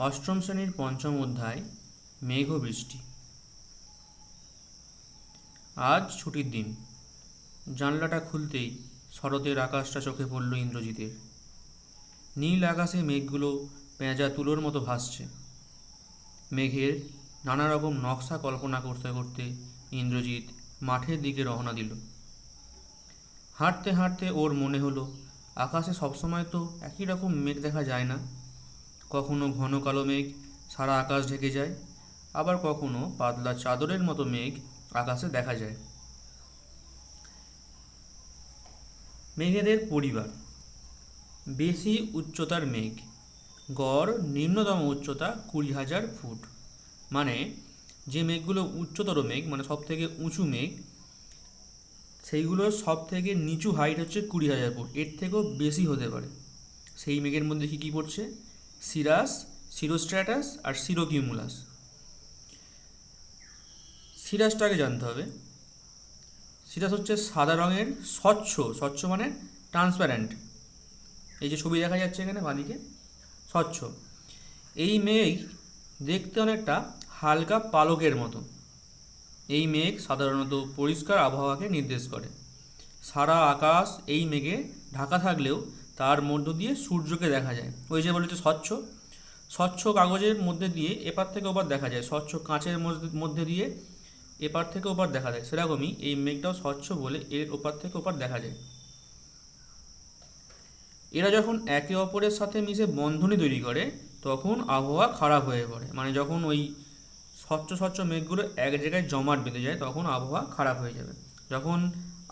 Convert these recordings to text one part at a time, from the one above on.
অষ্টম শ্রেণীর পঞ্চম অধ্যায় মেঘ ও বৃষ্টি। আজ ছুটির দিন। জানলাটা খুলতেই শরতের আকাশটা চোখে পড়ল ইন্দ্রজিতের। নীল আকাশে মেঘগুলো পেঁজা তুলোর মতো ভাসছে। মেঘের নানা রকম নকশা কল্পনা করতে করতে ইন্দ্রজিৎ মাঠের দিকে রওনা দিল। হাঁটতে হাঁটতে ওর মনে হলো, আকাশে সবসময় তো একই রকম মেঘ দেখা যায় না। কখনো ঘন কালো মেঘ সারা আকাশ ঢেকে যায়, আবার কখনো পাতলা চাদরের মতো মেঘ আকাশে দেখা যায়। মেঘেদের পরিবার। বেশি উচ্চতার মেঘ, গড় নিম্নতম উচ্চতা 20,000 ফুট। মানে যে মেঘগুলো উচ্চতর মেঘ, মানে সব থেকে উঁচু মেঘ, সেইগুলোর সব থেকে নিচু হাইট হচ্ছে 20,000 ফুট। এর থেকেও বেশি হতে পারে। সেই মেঘের মধ্যে কী কী পড়ছে? সিরাস, সিরোস্ট্র্যাটাস আর সিরোকিউমুলাস। সিরাসটাকে জানতে হবে। সিরাস হচ্ছে সাদা রঙের, স্বচ্ছ, স্বচ্ছ মানে ট্রান্সপ্যারেন্ট। এই যে ছবি দেখা যাচ্ছে এখানে বাঁদিকে, স্বচ্ছ। এই মেঘ দেখতে অনেকটা হালকা পালকের মতো। এই মেঘ সাধারণত পরিষ্কার আবহাওয়াকে নির্দেশ করে। সারা আকাশ এই মেঘে ঢাকা থাকলেও তার মধ্য দিয়ে সূর্যকে দেখা যায়। ওই যে বলেছে স্বচ্ছ, স্বচ্ছ কাগজের মধ্যে দিয়ে এপার থেকে ওপার দেখা যায়, স্বচ্ছ কাঁচের মধ্যে দিয়ে এপার থেকে ওপার দেখা যায়। সেরকমই এই মেঘটাও স্বচ্ছ বলে এর ওপার থেকে ওপার দেখা যায়। এরা যখন একে অপরের সাথে মিশে বন্ধনী তৈরি করে তখন আবহাওয়া খারাপ হয়ে পড়ে। মানে যখন ওই স্বচ্ছ স্বচ্ছ মেঘগুলো এক জায়গায় জমাট বেঁধে যায় তখন আবহাওয়া খারাপ হয়ে যাবে। যখন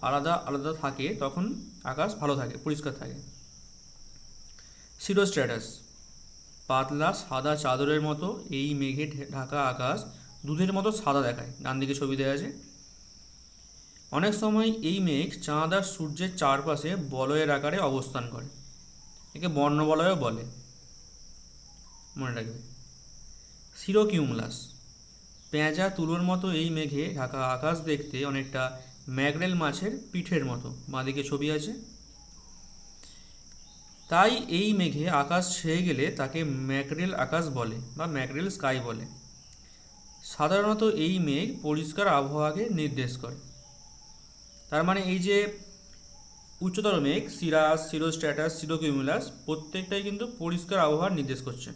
আলাদা আলাদা থাকে তখন আকাশ ভালো থাকে, পরিষ্কার থাকে। সিরোস্ট্র্যাটাস। পাতলা সাদা চাদরের মতো এই মেঘে ঢাকা আকাশ দুধের মতো সাদা দেখায়। ডান দিকে ছবি দেওয়া আছে। অনেক সময় এই মেঘ চাঁদ আর সূর্যের চারপাশে বলয়ের আকারে অবস্থান করে। একে বর্ণবলয়ও বলে, মনে রাখবে। সিরোকিউমুলাস। পেঁজা তুলোর মতো এই মেঘে ঢাকা আকাশ দেখতে অনেকটা ম্যাকরেল মাছের পিঠের মতো। বাঁদিকে ছবি আছে। তাই এই মেঘে আকাশ ছেয়ে গেলে তাকে ম্যাকরেল আকাশ বলে বা ম্যাকরেল স্কাই বলে। সাধারণত এই মেঘ পরিষ্কার আবহাওয়াকে নির্দেশ করে। তার মানে এই যে উচ্চতর মেঘ সিরাস, সিরোস্ট্র্যাটাস, সিরোকিউমুলাস প্রত্যেকটাই কিন্তু পরিষ্কার আবহাওয়ার নির্দেশ করছে।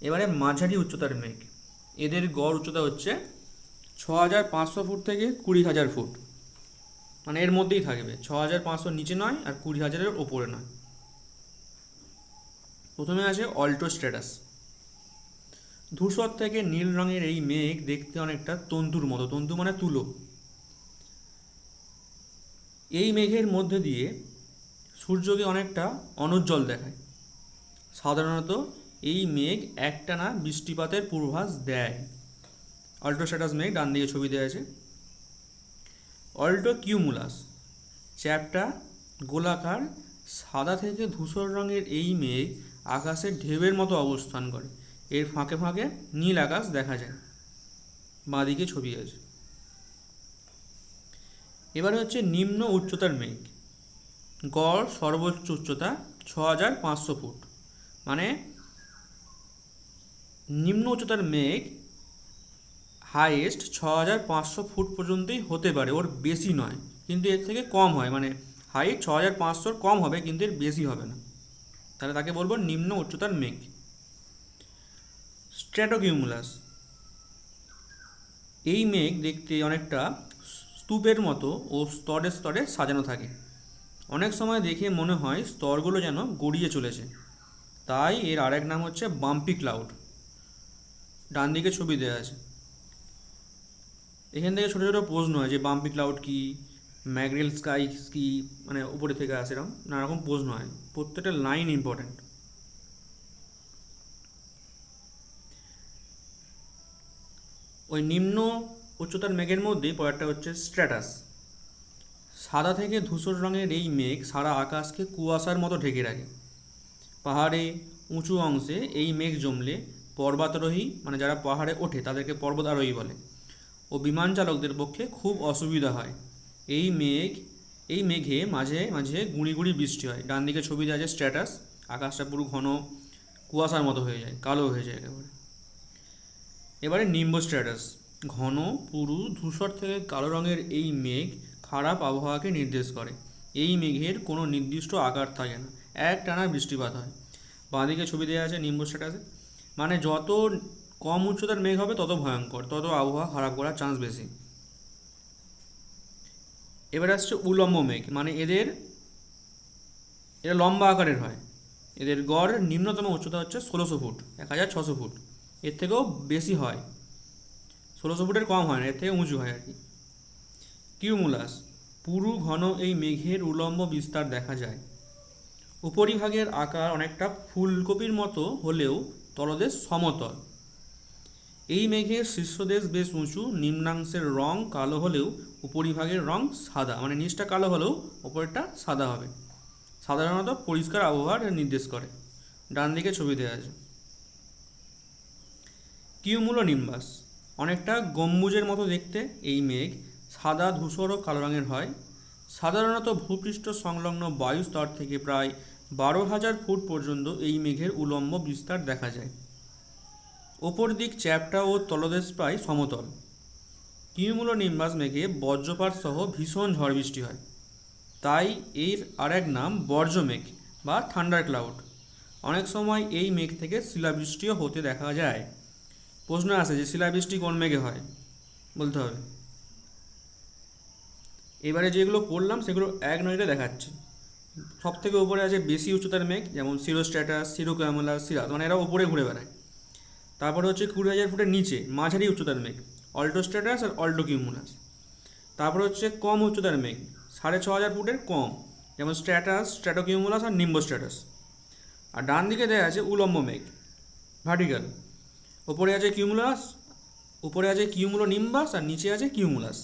এবারে মাঝারি উচ্চতার মেঘ। এদের গড় উচ্চতা হচ্ছে 6,500 ফুট থেকে 20,000 ফুট। মানে এর মধ্যেই থাকবে, 6,500 নিচে নয় আর 20,000-এর ওপরে নয়। প্রথমে আছে অল্টোস্ট্র্যাটাস। ধূসর থেকে নীল রঙের এই মেঘ দেখতে অনেকটা তন্তুর মতো। তন্তু মানে তুলো। এই মেঘের মধ্যে দিয়ে সূর্যকে অনেকটা অনুজ্জ্বল দেখায়। সাধারণত এই মেঘ একটানা বৃষ্টিপাতের পূর্বাভাস দেয়। অল্টোস্ট্র্যাটাস মেঘ, ডান দিকে ছবি দেওয়া আছে। অল্টোকিউমুলাস। চ্যাপ্টা, গোলাকার, সাদা থেকে ধূসর রঙের এই মেঘ আকাশের ঢেউয়ের মতো অবস্থান করে। এর ফাঁকে ফাঁকে নীল আকাশ দেখা যায়। বাঁদিকে ছবি আছে। এবারে হচ্ছে নিম্ন উচ্চতার মেঘ। গড় সর্বোচ্চ উচ্চতা 6,500 ফুট। মানে নিম্ন উচ্চতার মেঘ হাইয়েস্ট 6,500 ফুট পর্যন্তই হতে পারে, ওর বেশি নয়। কিন্তু এর থেকে কম হয়, মানে হাইট 6,500-র কম হবে কিন্তু এর বেশি হবে না। তাহলে তাকে বলবো নিম্ন উচ্চতার মেঘ। স্ট্র্যাটোকিউমুলাস। এই মেঘ দেখতে অনেকটা স্তূপের মতো ও স্তরে স্তরে সাজানো থাকে। অনেক সময় দেখে মনে হয় স্তরগুলো যেন গড়িয়ে চলেছে। তাই এর আরেক নাম হচ্ছে বাম্পি ক্লাউড। ডান দিকে ছবি দেওয়া আছে। এখান থেকে ছোটো ছোটো প্রশ্ন হয় যে বাম্পি ক্লাউড কী, ম্যাকরেল স্কাই কী, মানে উপরে থেকে আসে, এরকম নানা রকম প্রশ্ন হয়। প্রত্যেকটা লাইন ইম্পর্ট্যান্ট। ওই নিম্ন উচ্চতার মেঘের মধ্যেই পরেরটা হচ্ছে স্ট্র্যাটাস। সাদা থেকে ধূসর রঙের এই মেঘ সারা আকাশকে কুয়াশার মতো ঢেকে রাখে। পাহাড়ে উঁচু অংশে এই মেঘ জমলে পর্বতারোহী, মানে যারা পাহাড়ে ওঠে তাদেরকে পর্বতারোহী বলে, ও বিমান চালকদের পক্ষে খুব অসুবিধা হয়। এই মেঘে মাঝে মাঝে গুঁড়ি গুঁড়ি বৃষ্টি হয়। ডান দিকে ছবি দেওয়া আছে স্ট্র্যাটাস, আকাশটা পুরো ঘন কুয়াশার মতো হয়ে যায়, কালো হয়ে যায় একেবারে। এবারে নিম্বো স্ট্র্যাটাস। ঘন পুরু ধূসর থেকে কালো রঙের এই মেঘ খারাপ আবহাওয়াকে নির্দেশ করে। এই মেঘের কোনো নির্দিষ্ট আকার থাকে না, একটানা বৃষ্টিপাত হয়। বাঁদিকে ছবি দেওয়া আছে নিম্বো স্ট্র্যাটাসে, মানে যত কম উচ্চতার মেঘ হবে তত ভয়ঙ্কর, তত আবহাওয়া খারাপ করার চান্স বেশি। এবারে আসছে উলম্ব মেঘ, মানে এরা লম্বা আকারের হয়। এদের গড় নিম্নতম উচ্চতা হচ্ছে 1600 ফুট, 1600 ফুট। এর থেকেও বেশি হয়, 1600 ফুটের কম হয় না, এর থেকে উঁচু হয় আর কি। কিউমুলাস। পুরু ঘন এই মেঘের উলম্ব বিস্তার দেখা যায়। উপরিভাগের আকার অনেকটা ফুলকপির মতো হলেও তলদেশ সমতল। এই মেঘের শীর্ষদেশ বেশ উঁচু, নিম্নাংশের রং কালো হলেও উপরিভাগের রং সাদা, মানে নিচটা কালো হলেও ওপরেরটা সাদা হবে। সাধারণত পরিষ্কার আবহাওয়ার নির্দেশ করে। ডান দিকে ছবি দেওয়া আছে। কিউমুলোনিম্বাস। অনেকটা গম্বুজের মতো দেখতে এই মেঘ সাদা, ধূসর ও কালো রঙের হয়। সাধারণত ভূপৃষ্ঠ সংলগ্ন বায়ু স্তর থেকে প্রায় 12,000 ফুট পর্যন্ত এই মেঘের উলম্ব বিস্তার দেখা যায়। ওপর দিক চ্যাপ্টা ও তলদেশ প্রায় সমতল। কিউমুলোনিম্বাস মেঘে বজ্রপাত সহ ভীষণ ঝড় বৃষ্টি হয়, তাই এর আরেক নাম বর্জ্যমেঘ বা থান্ডার ক্লাউড। অনেক সময় এই মেঘ থেকে শিলাবৃষ্টিও হতে দেখা যায়। প্রশ্ন আসে যে শিলাবৃষ্টি কোন মেঘে হয়, বলতে হবে। এবারে যেগুলো পড়লাম সেগুলো এক নজরে দেখাচ্ছে। সব থেকে উপরে আছে বেশি উচ্চতার মেঘ, যেমন সিরোস্ট্র্যাটাস, সিরোক্যামুলাস, সিরাস, মানে এরা উপরে ঘুরে বেড়ায়। তারপরে হচ্ছে 20,000 ফুটের নিচে মাঝারি উচ্চতার মেঘ, অল্টোস্ট্র্যাটাস আর অল্টোকিউমুলাস। তারপরে হচ্ছে কম উচ্চতার মেঘ, 6,500 ফুটের কম, যেমন স্ট্র্যাটাস, স্ট্র্যাটোকিউমুলাস আর নিম্বো স্ট্র্যাটাস। আর ডান দিকে দেওয়া আছে উলম্ব মেঘ, ভার্টিক্যাল। উপরে আছে কিউমুলো নিম্বাস আর নিচে আছে কিউমুলাস।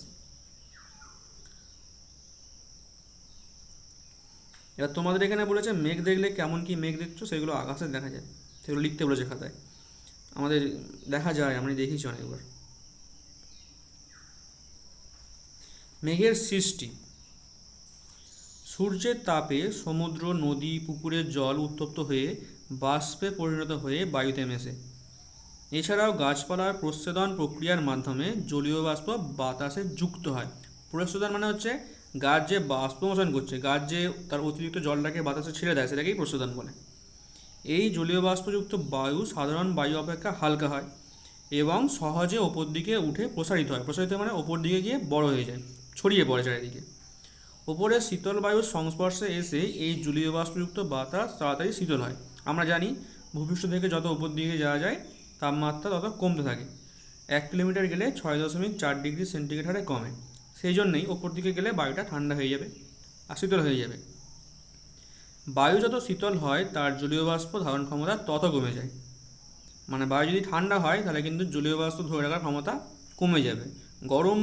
এবার তোমাদের এখানে বলেছে মেঘ দেখলে কেমন কি মেঘ দেখছো সেগুলো আকাশে দেখা যায়, সেগুলো লিখতে বলেছে খাতায়। আমাদের দেখা যায়, আমি দেখেছি অনেকবার। মেঘের সৃষ্টি। সূর্যের তাপে সমুদ্র, নদী, পুকুরের জল উত্তপ্ত হয়ে বাষ্পে পরিণত হয়ে বায়ুতে মেশে। এছাড়াও গাছপালার প্রস্বেদন প্রক্রিয়ার মাধ্যমে জলীয় বাষ্প বাতাসে যুক্ত হয়। প্রস্বেদন মানে হচ্ছে গাছ যে বাষ্পমোচন করছে, গাছ যে তার অতিরিক্ত জলটাকে বাতাসে ছেড়ে দেয়, সেটাকেই প্রস্বেদন বলে। এই জলীয় বাষ্পযুক্ত বায়ু সাধারণ বায়ু অপেক্ষা হালকা হয় এবং সহজে ওপর দিকে উঠে প্রসারিত হয়। প্রসারিত মানে ওপর দিকে গিয়ে বড় হয়ে যায়, ছড়িয়ে পড়ে চারিদিকে। ওপরে শীতল বায়ুর সংস্পর্শে এসে এই জলীয় বাষ্পযুক্ত বাতাস তাড়াতাড়ি শীতল হয়। আমরা জানি ভূপৃষ্ঠ থেকে যত উপর দিকে যাওয়া যায় তাপমাত্রা তত কমতে থাকে। 1 কিলোমিটার গেলে 6.4 ডিগ্রি সেন্টিগ্রেড হারে কমে। সেই জন্যই ওপর দিকে গেলে বায়ুটা ঠান্ডা হয়ে যাবে আর শীতল হয়ে যাবে। বায়ু যত শীতল হয় তার জলীয় বাষ্প ধারণ ক্ষমতা তত কমে যায়। মানে বায়ু যদি ঠান্ডা হয় তাহলে কিন্তু জলীয় বাষ্প ধরে রাখার ক্ষমতা কমে যাবে। গরম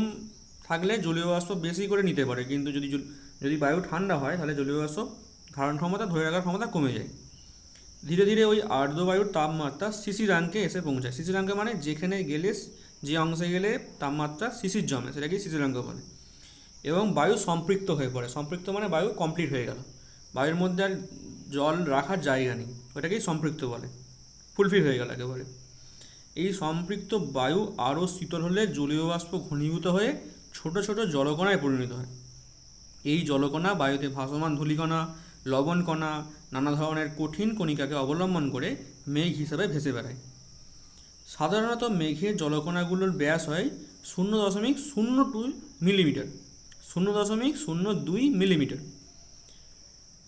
থাকলে জলীয় বাষ্প বেশি করে নিতে পারে, কিন্তু যদি বায়ু ঠান্ডা হয় তাহলে জলীয় বাষ্প ধারণ ক্ষমতা ধরে রাখার ক্ষমতা কমে যায়। ধীরে ধীরে ওই আর্দ্র বায়ুর তাপমাত্রা শিশিরাঙ্কে এসে পৌঁছায়। শিশিরাঙ্কে মানে যেখানে গেলে, যে অংশে গেলে তাপমাত্রা শিশির জমে সেটাকেই শিশিরাঙ্ক বলে। এবং বায়ু সম্পৃক্ত হয়ে পড়ে। সম্পৃক্ত মানে বায়ু কমপ্লিট হয়ে গেল, বায়ুর মধ্যে আর জল রাখার জায়গা নেই, ওটাকেই সম্পৃক্ত বলে, ফুলফিল হয়ে গেল একেবারে। এই সম্পৃক্ত বায়ু আরও শীতল হলে জলীয় বাষ্প ঘনীভূত হয়ে ছোট ছোট জলকণায় পরিণত হয়। এই জলকণা বায়ুতে ভাসমান ধূলিকণা, লবণকণা, নানা ধরনের কঠিন কণিকাকে অবলম্বন করে মেঘ হিসাবে ভেসে বেড়ায়। সাধারণত মেঘের জলকণাগুলোর ব্যাস হয় 0.02 মিলিমিটার। 0.02 মিলিমিটার।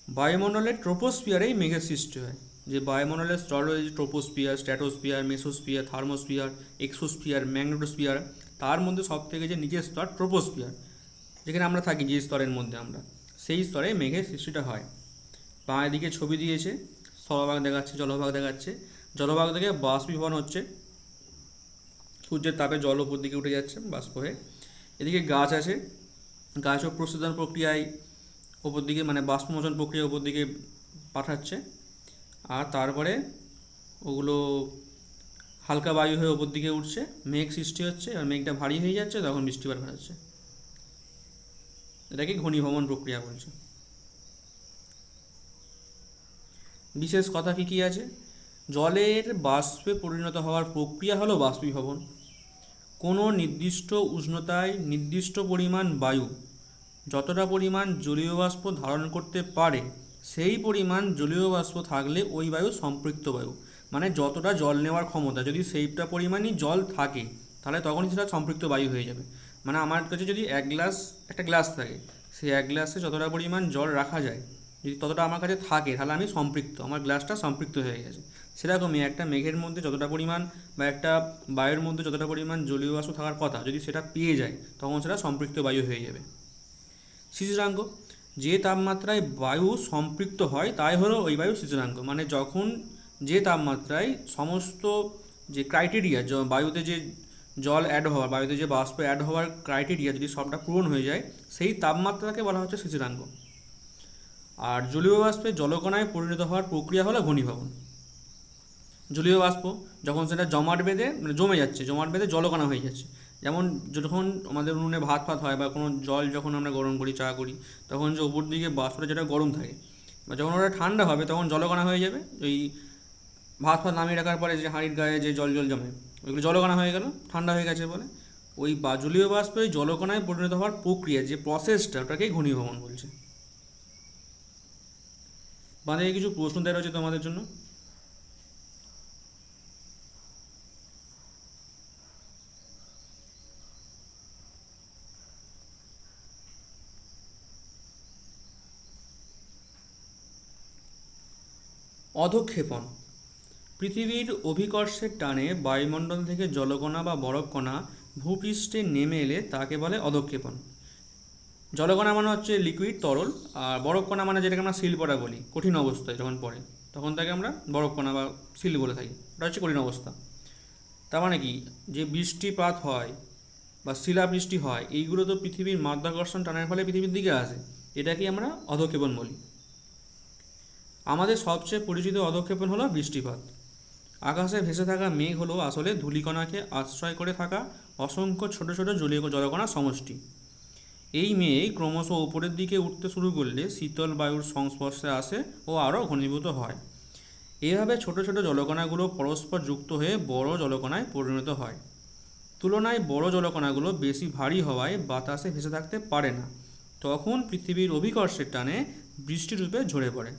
বায়ুমণ্ডলের ট্রোপোস্ফিয়ারেই মেঘের সৃষ্টি হয়। যে বায়ুমণ্ডলের স্তর রয়েছে troposphere, stratosphere, mesosphere, thermosphere, exosphere, magnetosphere, তার মধ্যে সবথেকে যে নিচের স্তর ট্রোপোস্ফিয়ার, যেখানে আমরা থাকি, যে স্তরের মধ্যে আমরা, সেই স্তরে মেঘের সৃষ্টিটা হয়। বাঁ দিকে ছবি দিয়েছে, স্থলভাগ দেখাচ্ছে, জলভাগ দেখাচ্ছে। জলভাগ থেকে বাষ্পীভবন হচ্ছে, সূর্যের তাপে জল ওপর দিকে উঠে যাচ্ছে বাষ্প হয়ে। এদিকে গাছ আছে, গাছও প্রস্ফুটন প্রক্রিয়ায় ওপর দিকে, মানে বাষ্পমোচন প্রক্রিয়া ওপর দিকে পাঠাচ্ছে। আর তারপরে ওগুলো হালকা বায়ু হয়ে ওপর দিকে উঠছে, মেঘ সৃষ্টি হচ্ছে। আর মেঘটা ভারী হয়ে যাচ্ছে, তখন বৃষ্টিপাত ঘটাচ্ছে। এটাকে ঘনীভবন প্রক্রিয়া বলছে। বিশেষ কথা কী কী আছে? জলের বাষ্পে পরিণত হওয়ার প্রক্রিয়া হলো বাষ্পীভবন। কোনো নির্দিষ্ট উষ্ণতায় নির্দিষ্ট পরিমাণ বায়ু যতটা পরিমাণ জলীয় বাষ্প ধারণ করতে পারে সেই পরিমাণ জলীয় বাষ্প থাকলে ওই বায়ু সম্পৃক্ত বায়ু। মানে যতটা জল নেওয়ার ক্ষমতা, যদি সেইটা পরিমাণই জল থাকে তাহলে তখনই সেটা সম্পৃক্ত বায়ু হয়ে যাবে। মানে আমার কাছে যদি একটা গ্লাস থাকে, সেই এক গ্লাসে যতটা পরিমাণ জল রাখা যায়, যদি ততটা আমার কাছে থাকে তাহলে আমি সম্পৃক্ত, আমার গ্লাসটা সম্পৃক্ত হয়ে গেছে। সেরকমই একটা মেঘের মধ্যে যতটা পরিমাণ বা একটা বায়ুর মধ্যে যতটা পরিমাণ জলীয় বাষ্প থাকার কথা, যদি সেটা পেয়ে যায় তখন সেটা সম্পৃক্ত বায়ু হয়ে যাবে। শিশিরাঙ্ক, যে তাপমাত্রায় বায়ু সম্পৃক্ত হয় তাই হলো ওই বায়ু শিশিরাঙ্ক। মানে যখন যে তাপমাত্রায় সমস্ত যে ক্রাইটেরিয়া, বায়ুতে যে জল অ্যাড হওয়ার, বায়ুতে যে বাষ্প অ্যাড হওয়ার ক্রাইটেরিয়া যদি সবটা পূরণ হয়ে যায়, সেই তাপমাত্রাকে বলা হচ্ছে শিশিরাঙ্ক। আর জলীয় বাষ্পে জলকণায় পরিণত হওয়ার প্রক্রিয়া হলো ঘনীভবন। জলীয় বাষ্প যখন সেটা জমাট বেঁধে মানে জমাট বেঁধে জলকণা হয়ে যাচ্ছে, যেমন যখন আমাদের উনুনে ভাত হয় বা কোনো জল যখন আমরা গরম করি, চা করি, তখন যে উপর দিকে বাষ্পটা যেটা গরম থাকে, বা যখন ওটা ঠান্ডা হবে তখন জলকণা হয়ে যাবে। ওই ভাত নামিয়ে রাখার পরে যে হাঁড়ির গায়ে যে জল জমে, ওইগুলো জলকণা হয়ে গেল, ঠান্ডা হয়ে গেছে বলে। ওই জলীয় বাষ্পে ওই জলকণায় পরিণত হওয়ার প্রক্রিয়া, যে প্রসেসটা, ওটাকেই ঘনীভবন বলছে। বাঁধে কিছু প্রশ্ন দেওয়া রয়েছে তোমাদের জন্য। অধঃক্ষেপণ। পৃথিবীর অভিকর্ষের টানে বায়ুমণ্ডল থেকে জলকণা বা বরফকণা ভূপৃষ্ঠে নেমে এলে তাকে বলে অধঃক্ষেপণ। জলকণা মানে হচ্ছে লিকুইড, তরল, আর বরফকণা মানে যেটাকে আমরা শিল পড়া বলি, কঠিন অবস্থায় যখন পড়ে তখন তাকে আমরা বরফকণা বা শিল বলে থাকি, ওটা হচ্ছে কঠিন অবস্থা। তার মানে কি, যে বৃষ্টিপাত হয় বা শিলাবৃষ্টি হয়, এইগুলো তো পৃথিবীর মাধ্যাকর্ষণ টানের ফলে পৃথিবীর দিকে আসে, এটাকেই আমরা অধঃক্ষেপণ বলি। আমাদের সবচেয়ে পরিচিত অধঃক্ষেপণ হলো বৃষ্টিপাত। আকাশে ভেসে থাকা মেঘ হলো আসলে ধূলিকণাকে আশ্রয় করে থাকা অসংখ্য ছোট ছোট জলকণার সমষ্টি। এই মেঘ ক্রমশ উপরের দিকে উঠতে শুরু করলে শীতল বায়ুর সংস্পর্শে আসে ও আরও ঘনীভূত হয়। এভাবে ছোট ছোট জলকণাগুলো পরস্পর যুক্ত হয়ে বড় জলকণায় পরিণত হয়। তুলনায় বড় জলকণাগুলো বেশি ভারী হওয়ায় বাতাসে ভেসে থাকতে পারে না, তখন পৃথিবীর অভিকর্ষের টানে বৃষ্টিরূপে ঝরে পড়ে।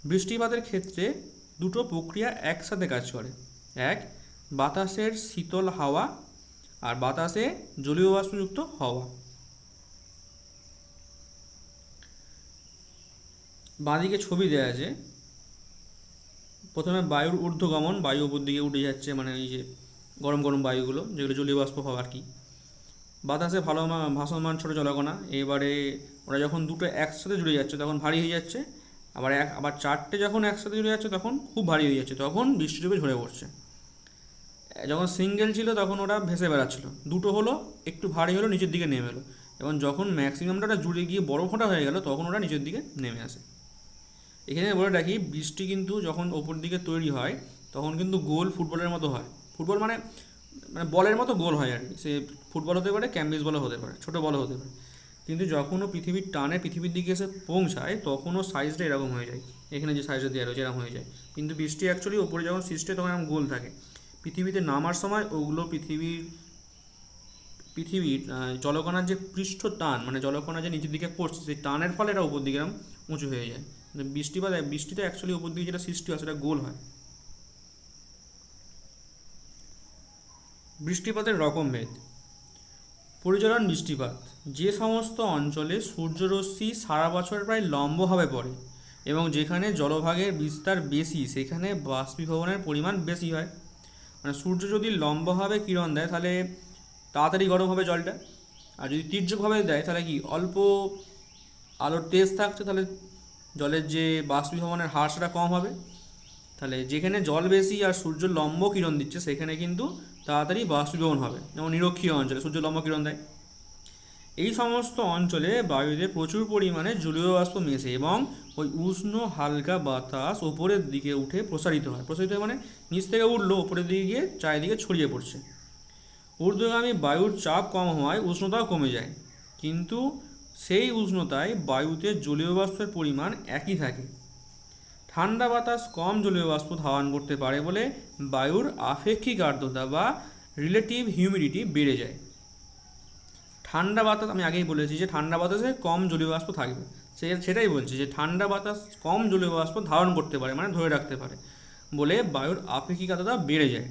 বৃষ্টিপাতের ক্ষেত্রে দুটো প্রক্রিয়া একসাথে কাজ করে। এক, বাতাসের শীতল হাওয়া, আর বাতাসে জলীয় বাষ্পযুক্ত হাওয়া। বাঁদিকে ছবি দেওয়া আছে। প্রথমে বায়ুর ঊর্ধ্বগমন, বায়ু উপর দিকে উঠে যাচ্ছে, মানে এই যে গরম গরম বায়ুগুলো, যেগুলো জলীয় বাষ্প হওয়া আর কি। বাতাসে ভাসমান ছোটো জলকণা, এবারে ওরা যখন দুটো একসাথে জুড়ে যাচ্ছে তখন ভারী হয়ে যাচ্ছে, আবার চারটে যখন একসাথে জুড়ে যাচ্ছে তখন খুব ভারী হয়ে যাচ্ছে, তখন বৃষ্টিরূপে ঝরে পড়ছে। যখন সিঙ্গেল ছিল তখন ওরা ভেসে বেড়াচ্ছিল, দুটো হলো একটু ভারী হলো, নিচের দিকে নেমে এলো, এবং যখন ম্যাক্সিমামটা জুড়ে গিয়ে বড় ফোঁটা হয়ে গেল তখন ওরা নিচের দিকে নেমে আসে। এখানে বলে রাখি, বৃষ্টি কিন্তু যখন ওপর দিকে তৈরি হয় তখন কিন্তু গোল ফুটবলের মতো হয়। ফুটবল মানে মানে বলের মতো গোল হয় আর কি। সে ফুটবল হতে পারে, ক্যাম্বিস বলও হতে পারে, ছোটো বলও হতে পারে। কিন্তু যখনও পৃথিবীর টানে পৃথিবীর দিকে এসে পৌঁছায় তখনও সাইজটা এরকম হয়ে যায়, এখানে যে সাইজটা দেওয়া রয়েছে এরকম হয়ে যায়। কিন্তু বৃষ্টি অ্যাকচুয়ালি ওপরে যখন সৃষ্টি হয় তখন এরকম গোল থাকে। পৃথিবীতে নামার সময় ওগুলো পৃথিবীর জলকণার যে পৃষ্ঠ টান, মানে জলকণা যে নিচের দিকে পড়ছে, সেই টানের ফলে এটা উপর দিকে এরকম উঁচু হয়ে যায়। বৃষ্টিতে অ্যাকচুয়ালি উপর দিকে যেটা সৃষ্টি হয় সেটা গোল হয়। বৃষ্টিপাতের রকমভেদ। পরিচলন বৃষ্টিপাত, যে সমস্ত অঞ্চলে সূর্যরশ্মি সারা বছর প্রায় লম্বভাবে পড়ে এবং যেখানে জলভাগের বিস্তার বেশি সেখানে বাষ্পীভবনের পরিমাণ বেশি হয়। মানে সূর্য যদি লম্বভাবে কিরণ দেয় তাহলে তাড়াতাড়ি গরম হবে জলটা, আর যদি তীর্যকভাবে দেয় তাহলে কি অল্প আলোর তেজ থাকছে তাহলে জলের যে বাষ্পীভবনের হার সেটা কম হবে। তাহলে যেখানে জল বেশি আর সূর্য লম্ব কিরণ দিচ্ছে সেখানে কিন্তু তাড়াতাড়ি বাষ্পীভবন হবে, যেমন নিরক্ষীয় অঞ্চলে সূর্য লম্ব কিরণ দেয়। এই সমস্ত অঞ্চলে বায়ুতে প্রচুর পরিমাণে জলীয় বাষ্প মেশে এবং ওই উষ্ণ হালকা বাতাস ওপরের দিকে উঠে প্রসারিত হয়। মানে নিচ থেকে উঠলো ওপরের দিকে গিয়ে চারিদিকে ছড়িয়ে পড়ছে। ঊর্ধ্বগামী বায়ুর চাপ কম হওয়ায় উষ্ণতাও কমে যায়, কিন্তু সেই উষ্ণতায় বায়ুতে জলীয় বাষ্পের পরিমাণ একই থাকে। ঠান্ডা বাতাস কম জলীয় বাষ্প ধারণ করতে পারে বলে বায়ুর আপেক্ষিক আর্দ্রতা বা রিলেটিভ হিউমিডিটি বেড়ে যায়। ঠান্ডা বাতাস, আমি আগেই বলেছি যে ঠান্ডা বাতাসে কম জলীয় বাষ্প থাকবে, সেটাই বলছি যে ঠান্ডা বাতাস কম জলীয় বাষ্প ধারণ করতে পারে মানে ধরে রাখতে পারে বলে বায়ুর আপেক্ষিক আর্দ্রতা বেড়ে যায়।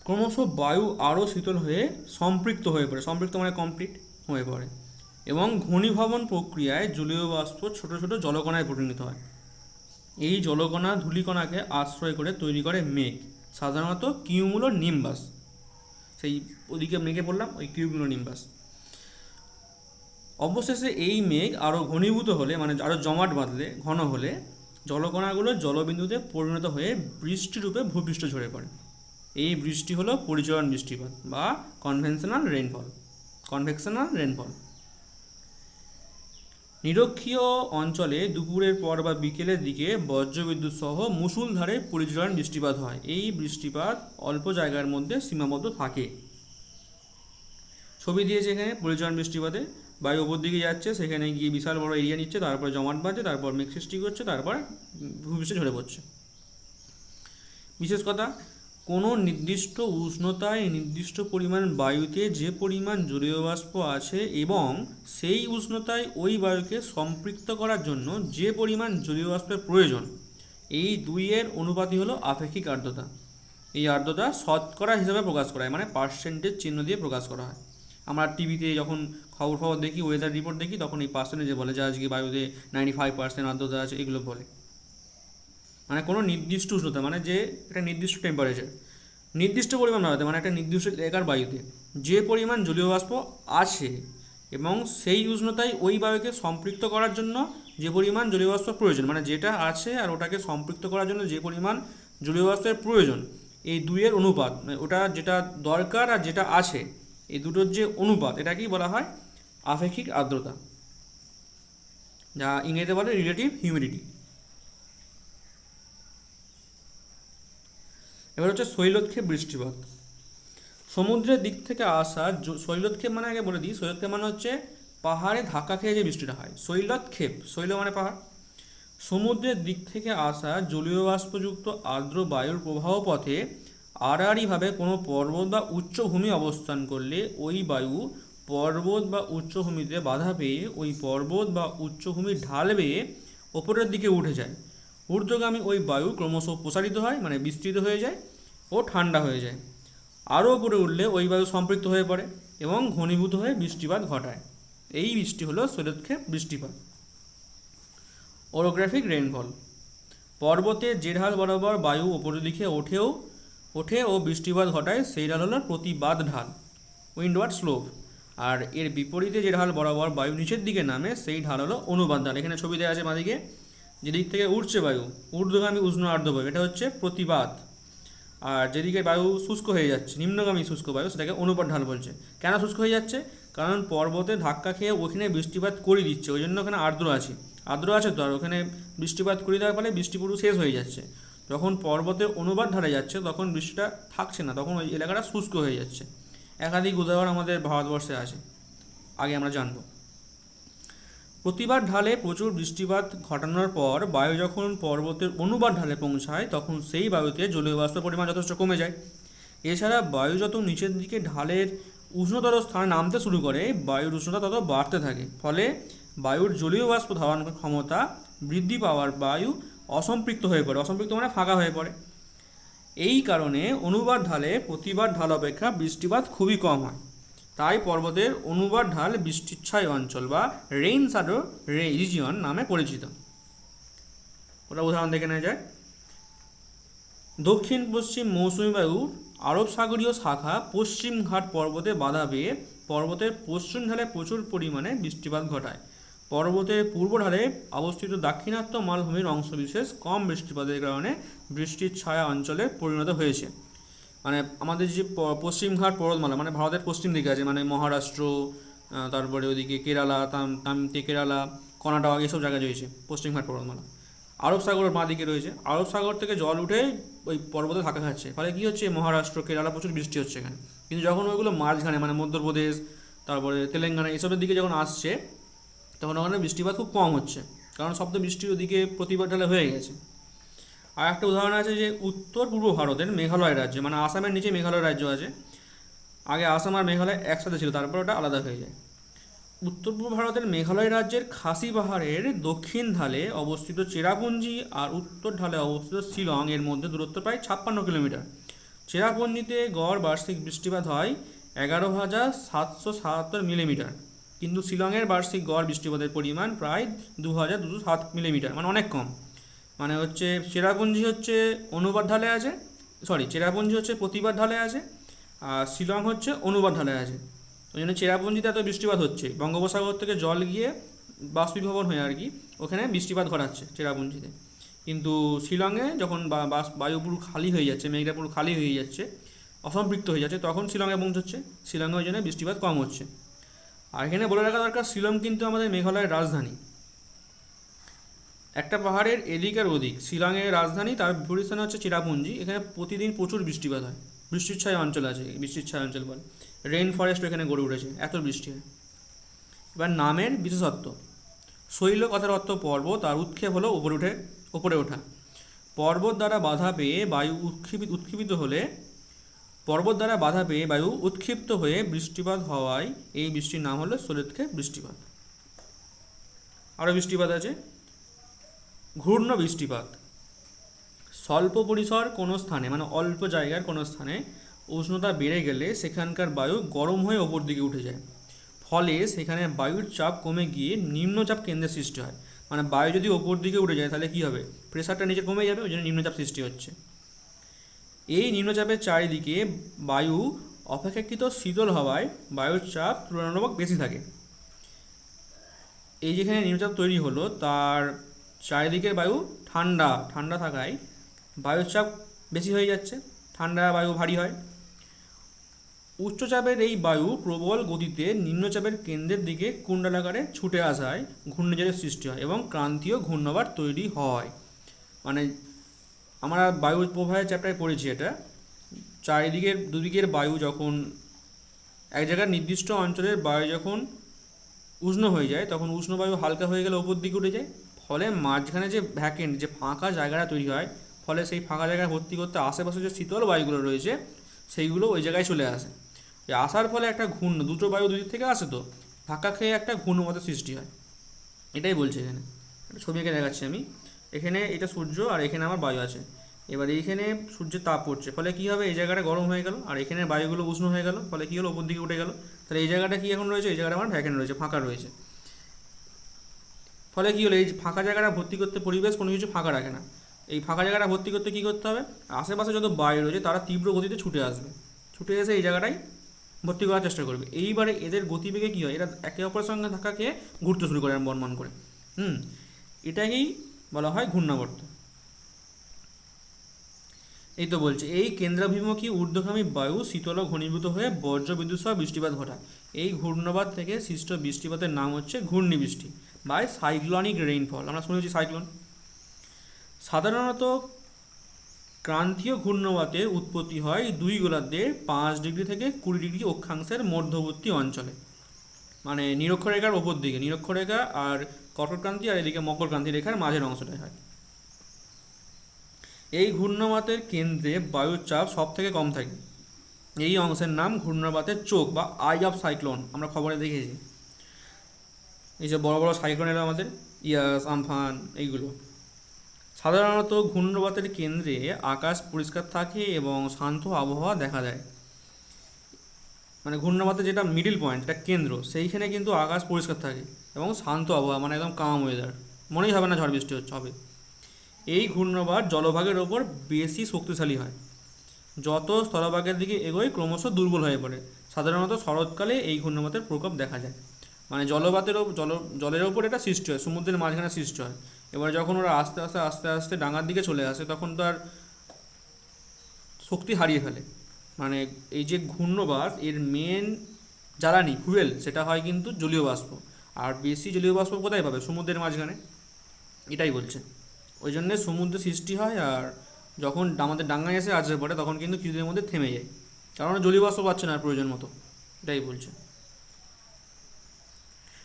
ক্রমশ বায়ু আরও শীতল হয়ে সম্পৃক্ত হয়ে পড়ে, সম্পৃক্ত মানে কমপ্লিট হয়ে পড়ে, এবং ঘনীভবন প্রক্রিয়ায় জলীয় বাষ্প ছোট ছোট জলকণায় পরিণত হয়। এই জলকণা ধূলিকণাকে আশ্রয় করে তৈরি করে মেঘ, সাধারণত কিউমুলো নিম্বাস। সেই ওদিকে মেঘে বললাম ওই কিউমুলো নিম্বাস। অবশেষে এই মেঘ আরও ঘনীভূত হলে মানে আরও জমাট বাঁধলে, ঘন হলে জলকণাগুলো জলবিন্দুতে পরিণত হয়ে বৃষ্টিরূপে ভূপৃষ্ঠ ঝরে পড়ে। এই বৃষ্টি হলো পরিচয়ন বৃষ্টিপাত বা কনভেনশনাল রেইনফল। Convectional rainfall. নিরক্ষীয় অঞ্চলে দুপুরের পর বা বিকেলের দিকে বজ্রবিদ্যুৎ সহ মুষলধারে পরিচয়ন বৃষ্টিপাত হয়। এই বৃষ্টিপাত অল্প জায়গার মধ্যে সীমাবদ্ধ থাকে। ছবি দিয়েছে এখানে পরিচয়ন বৃষ্টিপাতে, বায়ু ওপর দিকে যাচ্ছে, সেখানে গিয়ে বিশাল বড় এরিয়া নিচ্ছে, তারপর জমাট বাঁধছে, তারপর মেঘ সৃষ্টি করছে, তারপর ভূপৃষ্ঠে ঝরে পড়ছে। বিশেষ কথা, কোনো নির্দিষ্ট উষ্ণতায় নির্দিষ্ট পরিমাণ বায়ুতে যে পরিমাণ জলীয় বাষ্প আছে এবং সেই উষ্ণতায় ওই বায়ুকে সম্পৃক্ত করার জন্য যে পরিমাণ জলীয় বাষ্পের প্রয়োজন, এই দুইয়ের অনুপাতই হলো আপেক্ষিক আর্দ্রতা। এই আর্দ্রতা শতকরা হিসাবে প্রকাশ করা হয়, মানে পার্সেন্টেজ চিহ্ন দিয়ে প্রকাশ করা হয়। আমরা টিভিতে যখন খবর দেখি, ওয়েদার রিপোর্ট দেখি, তখন এই পার্সেন্টেজে বলে যে আজকে বায়ুতে 95% আর্দ্রতা আছে, এগুলো বলে। মানে কোনো নির্দিষ্ট উষ্ণতা মানে যে একটা নির্দিষ্ট টেম্পারেচার, নির্দিষ্ট পরিমাণ বায়ুতে মানে একটা নির্দিষ্ট এলাকার বায়ুতে যে পরিমাণ জলীয় বাষ্প আছে এবং সেই উষ্ণতায় ওই বায়ুকে সম্পৃক্ত করার জন্য যে পরিমাণ জলীয় বাষ্প প্রয়োজন, মানে যেটা আছে আর ওটাকে সম্পৃক্ত করার জন্য যে পরিমাণ জলীয় বাষ্পের প্রয়োজন, এই দুইয়ের অনুপাত, মানে ওটা যেটা দরকার আর যেটা আছে এই দুটোর যে অনুপাত, এটাকেই বলা হয় আপেক্ষিক আর্দ্রতা, যা ইংরেজিতে বলে রিলেটিভ হিউমিডিটি। এবার হচ্ছে শৈলক্ষেপ বৃষ্টিপাত। সমুদ্রের দিক থেকে আসা শৈলক্ষেপ মানে আগে বলে দিই, শৈলক্ষেপ মানে হচ্ছে পাহাড়ে ধাক্কা খেয়ে যে বৃষ্টিটা হয়। শৈলক্ষেপ, শৈল মানে পাহাড়। সমুদ্রের দিক থেকে আসা জলীয় বাষ্পযুক্ত আর্দ্র বায়ুর প্রবাহ পথে আড়াআড়িভাবে কোনো পর্বত বা উচ্চভূমি অবস্থান করলে ওই বায়ু পর্বত বা উচ্চভূমিতে বাধা পেয়ে ওই পর্বত বা উচ্চভূমির ঢাল বেয়ে ওপরের দিকে উঠে যায়। ঊর্ধ্বগামী ওই বায়ু ক্রমশ প্রসারিত হয়, মানে বিস্তৃত হয়ে যায় ও ঠান্ডা হয়ে যায়। আরও উপরে উঠলে ওই বায়ু সম্পৃক্ত হয়ে পড়ে এবং ঘনীভূত হয়ে বৃষ্টিপাত ঘটায়। এই বৃষ্টি হলো শৈলক্ষেপ বৃষ্টিপাত। ওরোগ্রাফিক রেইনফল। পর্বতে যে ঢাল বরাবর বায়ু ওপরের দিকে ওঠে ও বৃষ্টিপাত ঘটায় সেই ঢাল হলো প্রতিবাদ ঢাল, উইন্ডওয়ার্ড স্লোপ। আর এর বিপরীতে যে ঢাল বরাবর বায়ু নিচের দিকে নামে সেই ঢাল হলো অনুবাদ ঢাল। এখানে ছবি দেওয়া আছে বাঁদিকে, যেদিক থেকে উঠছে বায়ু, ঊর্ধ্বগামী উষ্ণ আর্দ্র বায়ু, এটা হচ্ছে প্রতিবাদ। আর যেদিকে বায়ু শুষ্ক হয়ে যাচ্ছে, নিম্নগামী শুষ্ক বায়ু, সেটাকে অনুপাত ঢাল বলছে। কেন শুষ্ক হয়ে যাচ্ছে? কারণ পর্বতে ধাক্কা খেয়ে ওখানে বৃষ্টিপাত করে দিচ্ছে, ওই জন্য ওখানে আর্দ্র আছে তো, আর ওখানে বৃষ্টিপাত করে দেওয়ার ফলে বৃষ্টি পুরো শেষ হয়ে যাচ্ছে। যখন পর্বতে অনুপাত ঢালে যাচ্ছে তখন বৃষ্টিটা থাকছে না, তখন ওই এলাকাটা শুষ্ক হয়ে যাচ্ছে। একাধিক উদাহরণ আমাদের ভারতবর্ষে আছে, আগে আমরা জানব। প্রতিবার ঢালে প্রচুর বৃষ্টিপাত ঘটানোর পর বায়ু যখন পর্বতের অনুবাদ ঢালে পৌঁছায় তখন সেই বায়ুতে জলীয় বাষ্পের পরিমাণ যথেষ্ট কমে যায়। এছাড়া বায়ু যত নিচের দিকে ঢালের উষ্ণতর স্থানে নামতে শুরু করে বায়ুর উষ্ণতা তত বাড়তে থাকে, ফলে বায়ুর জলীয় বাষ্প ধারণ ক্ষমতা বৃদ্ধি পাওয়ার বায়ু অসম্পৃক্ত হয়ে পড়ে। অসম্পৃক্ত মানে ফাঁকা হয়ে পড়ে। এই কারণে অনুবাদ ঢালে প্রতিবার ঢাল অপেক্ষা বৃষ্টিপাত খুবই কম হয়। তাই পর্বতের অনুবাদ ঢাল বৃষ্টিচ্ছায় অঞ্চল বা রেইন শ্যাডো রিজিয়ন নামে পরিচিত। ওটা উদাহরণ দেখে নেওয়া যায়। দক্ষিণ পশ্চিম মৌসুমী বায়ু আরব সাগরীয় শাখা পশ্চিম ঘাট পর্বতে বাধা পেয়ে পর্বতের পশ্চিম ঢালে প্রচুর পরিমাণে বৃষ্টিপাত ঘটায়। পর্বতের পূর্ব ঢালে অবস্থিত দাক্ষিণাত্য মালভূমির অংশবিশেষ কম বৃষ্টিপাতের কারণে বৃষ্টির ছায়া অঞ্চলে পরিণত হয়েছে। মানে আমাদের যে পশ্চিম ঘাট পর্বতমালা, মানে ভারতের পশ্চিম দিকে আছে, মানে মহারাষ্ট্র, তারপরে ওদিকে কেরালা, কেরালা, কর্ণাটক, এইসব জায়গায় রয়েছে পশ্চিম ঘাট পর্বতমালা। আরব সাগরের বাঁ দিকে রয়েছে। আরব সাগর থেকে জল উঠে ওই পর্বতে ধাক্কা খাচ্ছে, ফলে কী হচ্ছে, মহারাষ্ট্র, কেরালা প্রচুর বৃষ্টি হচ্ছে এখানে। কিন্তু যখন ওইগুলো মাঝখানে মানে মধ্যপ্রদেশ, তারপরে তেলেঙ্গানা, এসবের দিকে যখন আসছে তখন ওখানে বৃষ্টিপাত খুব কম হচ্ছে, কারণ সব তো বৃষ্টি ওদিকে প্রতিবার ঢালে হয়ে গেছে। আর একটা উদাহরণ আছে যে উত্তর পূর্ব ভারতের মেঘালয় রাজ্য, মানে আসামের নিচে মেঘালয় রাজ্য আছে। আগে আসাম আর মেঘালয় একসাথে ছিল, তারপর ওটা আলাদা হয়ে যায়। উত্তর পূর্ব ভারতের মেঘালয় রাজ্যের খাসি পাহাড়ের দক্ষিণ ঢালে অবস্থিত চেরাপুঞ্জি আর উত্তর ঢালে অবস্থিত শিলং এর মধ্যে দূরত্ব প্রায় 56 কিলোমিটার। চেরাপুঞ্জিতে গড় বার্ষিক বৃষ্টিপাত হয় 11,777 মিলিমিটার, কিন্তু শিলংয়ের বার্ষিক গড় বৃষ্টিপাতের পরিমাণ প্রায় 2,207 মিলিমিটার, মানে অনেক কম। মানে হচ্ছে চেরাপুঞ্জি হচ্ছে অনুপাত ঢালে আছে, চেরাপুঞ্জি হচ্ছে প্রতিবার ঢালে আছে, আর শিলং হচ্ছে অনুপাত ঢালে আছে। ওই জন্য চেরাপুঞ্জিতে এত বৃষ্টিপাত হচ্ছে, বঙ্গোপসাগর থেকে জল গিয়ে বাষ্পীভবন হয়ে আর কি ওখানে বৃষ্টিপাত ঘটাচ্ছে চেরাপুঞ্জিতে। কিন্তু শিলংয়ে যখন বায়ু পুরো খালি হয়ে যাচ্ছে, মেঘটা পুরো খালি হয়ে যাচ্ছে, অসম্পৃক্ত হয়ে যাচ্ছে, তখন শিলংয়ে পৌঁছচ্ছে। শিলংয়ে ওই জন্য বৃষ্টিপাত কম হচ্ছে। আর এখানে বলে রাখা দরকার, শিলং কিন্তু আমাদের মেঘালয়ের রাজধানী। একটা পাহাড়ের এদিক আর ওদিক শিলংয়ের রাজধানী, তার বিপরীত স্থানে হচ্ছে চেরাপুঞ্জি। এখানে প্রতিদিন প্রচুর বৃষ্টিপাত হয়, বৃষ্টির ছায়া অঞ্চল আছে, বৃষ্টির ছায়া অঞ্চল বলে রেইন ফরেস্ট এখানে গড়ে উঠেছে, এত বৃষ্টি হয়। এবার নামের বিশেষত্ব। শৈল কথার অর্থ পর্বত, আর উৎক্ষেপ হলো উপরে ওঠা। পর্বত দ্বারা বাধা পেয়ে বায়ু উৎক্ষিপিত হলে উৎক্ষিপ্ত হয়ে বৃষ্টিপাত হওয়ায় এই বৃষ্টির নাম হলো শৈলোৎক্ষেপ বৃষ্টিপাত। আরও বৃষ্টিপাত আছে। ঘূর্ণ বৃষ্টিপাত। স্বল্প পরিসর কোনো স্থানে, মানে অল্প জায়গার কোনো স্থানে উষ্ণতা বেড়ে গেলে সেখানকার বায়ু গরম হয়ে ওপর দিকে উঠে যায়, ফলে সেখানে বায়ুর চাপ কমে গিয়ে নিম্নচাপ কেন্দ্রের সৃষ্টি হয়। মানে বায়ু যদি ওপর দিকে উঠে যায় তাহলে কী হবে, প্রেশারটা নিচে কমে যাবে, ওই জন্য নিম্নচাপ সৃষ্টি হচ্ছে। এই নিম্নচাপের চারিদিকে বায়ু অপেক্ষাকৃত শীতল হওয়ায় বায়ুর চাপ তুলনামূলক বেশি থাকে। এই যেখানে নিম্নচাপ তৈরি হলো তার চারিদিকের বায়ু ঠান্ডা থাকায় বায়ুর চাপ বেশি হয়ে যাচ্ছে, ঠান্ডা বায়ু ভারী হয়। উচ্চচাপের এই বায়ু প্রবল গতিতে নিম্নচাপের কেন্দ্রের দিকে কুণ্ডালাকারে ছুটে আসায় ঘূর্ণিঝড়ের সৃষ্টি হয় এবং ক্রান্তীয় ঘূর্ণাবর্ত তৈরি হয়। মানে আমরা বায়ু প্রবাহের চ্যাপ্টারে পড়েছি এটা। দুদিকের বায়ু যখন এক জায়গার নির্দিষ্ট অঞ্চলের বায়ু যখন উষ্ণ হয়ে যায়, তখন উষ্ণ বায়ু হালকা হয়ে গেলে ওপর দিকে উঠে যায়, ফলে মাঝখানে যে ভ্যাকেন্ট, যে ফাঁকা জায়গাটা তৈরি হয়, ফলে সেই ফাঁকা জায়গায় ভর্তি করতে আশেপাশে যে শীতল বায়ুগুলো রয়েছে সেইগুলো ওই জায়গায় চলে আসে। আসার ফলে একটা দুটো বায়ু দুদিক থেকে আসে, তো ধাক্কা খেয়ে একটা ঘূর্ণমতের সৃষ্টি হয়। এটাই বলছে এখানে, একটা ছবি এঁকে দেখাচ্ছি আমি। এখানে এটা সূর্য আর এখানে আমার বায়ু আছে। এবার এইখানে সূর্যের তাপ পড়ছে, ফলে কী হবে, এই জায়গাটা গরম হয়ে গেল, আর এখানে বায়ুগুলো উষ্ণ হয়ে গেল, ফলে কী হলো, ওপর দিকে উঠে গেল। তাহলে এই জায়গাটা কি এখন রয়েছে, এই জায়গাটা আমার ভ্যাকেন্ট রয়েছে, ফাঁকা রয়েছে। ফলে কী হলো, এই ফাঁকা জায়গাটা ভর্তি করতে পরিবেশ কোনো কিছু ফাঁকা রাখে না। এই ফাঁকা জায়গাটা ভর্তি করতে কী করতে হবে, আশেপাশে যত বায়ু রয়েছে তারা তীব্র গতিতে ছুটে আসবে, ছুটে এসে এই জায়গাটায় ভর্তি করার চেষ্টা করবে। এইবারে এদের গতিবেগে কী হয়, এরা একে অপরের সঙ্গে ধাক্কা খেয়ে ঘুরতে শুরু করে বনমান করে। এটাকেই বলা হয় ঘূর্ণাবর্ত। এই তো বলছে, এই কেন্দ্রাভিমুখী ঊর্ধ্বগামী বায়ু শীতল ঘনীভূত হয়ে বজ্রবিদ্যুৎ সহ বৃষ্টিপাত ঘটায়। এই ঘূর্ণবাত থেকে সৃষ্ট বৃষ্টিপাতের নাম হচ্ছে ঘূর্ণিবৃষ্টি বা সাইক্লনিক রেইনফল। আমরা শুনেছি সাইক্লোন। সাধারণত ক্রান্তীয় ঘূর্ণবাতের উৎপত্তি হয় দুই গোলার্ধের 5 ডিগ্রি থেকে 20 ডিগ্রি অক্ষাংশের মধ্যবর্তী অঞ্চলে, মানে নিরক্ষরেখার ওপর দিকে, নিরক্ষরেখা আর কর্কটক্রান্তি আর এদিকে মকরক্রান্তি রেখার মাঝের অংশটায় হয়। এই ঘূর্ণবাতের কেন্দ্রে বায়ুর চাপ সব থেকে কম থাকে। এই অংশের নাম ঘূর্ণবাতের চোখ বা আই অফ সাইক্লোন। আমরা খবরে দেখেছি এই যে বড় বড় সাইক্লোন এলো আমাদের, ইয়াস, আমফান, এইগুলো। সাধারণত ঘূর্ণবাতের কেন্দ্রে আকাশ পরিষ্কার থাকে এবং শান্ত আবহাওয়া দেখা যায়। মানে ঘূর্ণবাতের যেটা মিডিল পয়েন্ট, যেটা কেন্দ্র, সেইখানে কিন্তু আকাশ পরিষ্কার থাকে এবং শান্ত আবহাওয়া, মানে একদম কাম ওয়েদার, মনেই হবে না ঝড় বৃষ্টি হবে। এই ঘূর্ণবাত জলভাগের ওপর বেশি শক্তিশালী হয়, যত স্থলভাগের দিকে এগোয় ক্রমশ দুর্বল হয়ে পড়ে। সাধারণত শরৎকালে এই ঘূর্ণবাতের প্রকোপ দেখা যায়। মানে জলের ওপর এটা সৃষ্টি হয়, সমুদ্রের মাঝখানে সৃষ্টি হয়। এবার যখন ওরা আস্তে আস্তে ডাঙার দিকে চলে আসে, তখন তার শক্তি হারিয়ে ফেলে। মানে এই যে ঘূর্ণবাত, এর মেন জ্বালানি ফুয়েল সেটা হয় কিন্তু জলীয় বাষ্প। আর বেশি জলীয় বাষ্প কোথায় পাবে, সমুদ্রের মাঝখানে। এটাই বলছে, ওই জন্যে সমুদ্রে সৃষ্টি হয়, আর যখন আমাদের ডাঙায় এসে আছড়ে পড়ে তখন কিন্তু কিছুদিনের মধ্যে থেমে যায়, কারণ জলীয় বাষ্প পাচ্ছে না প্রয়োজন মতো। এটাই বলছে।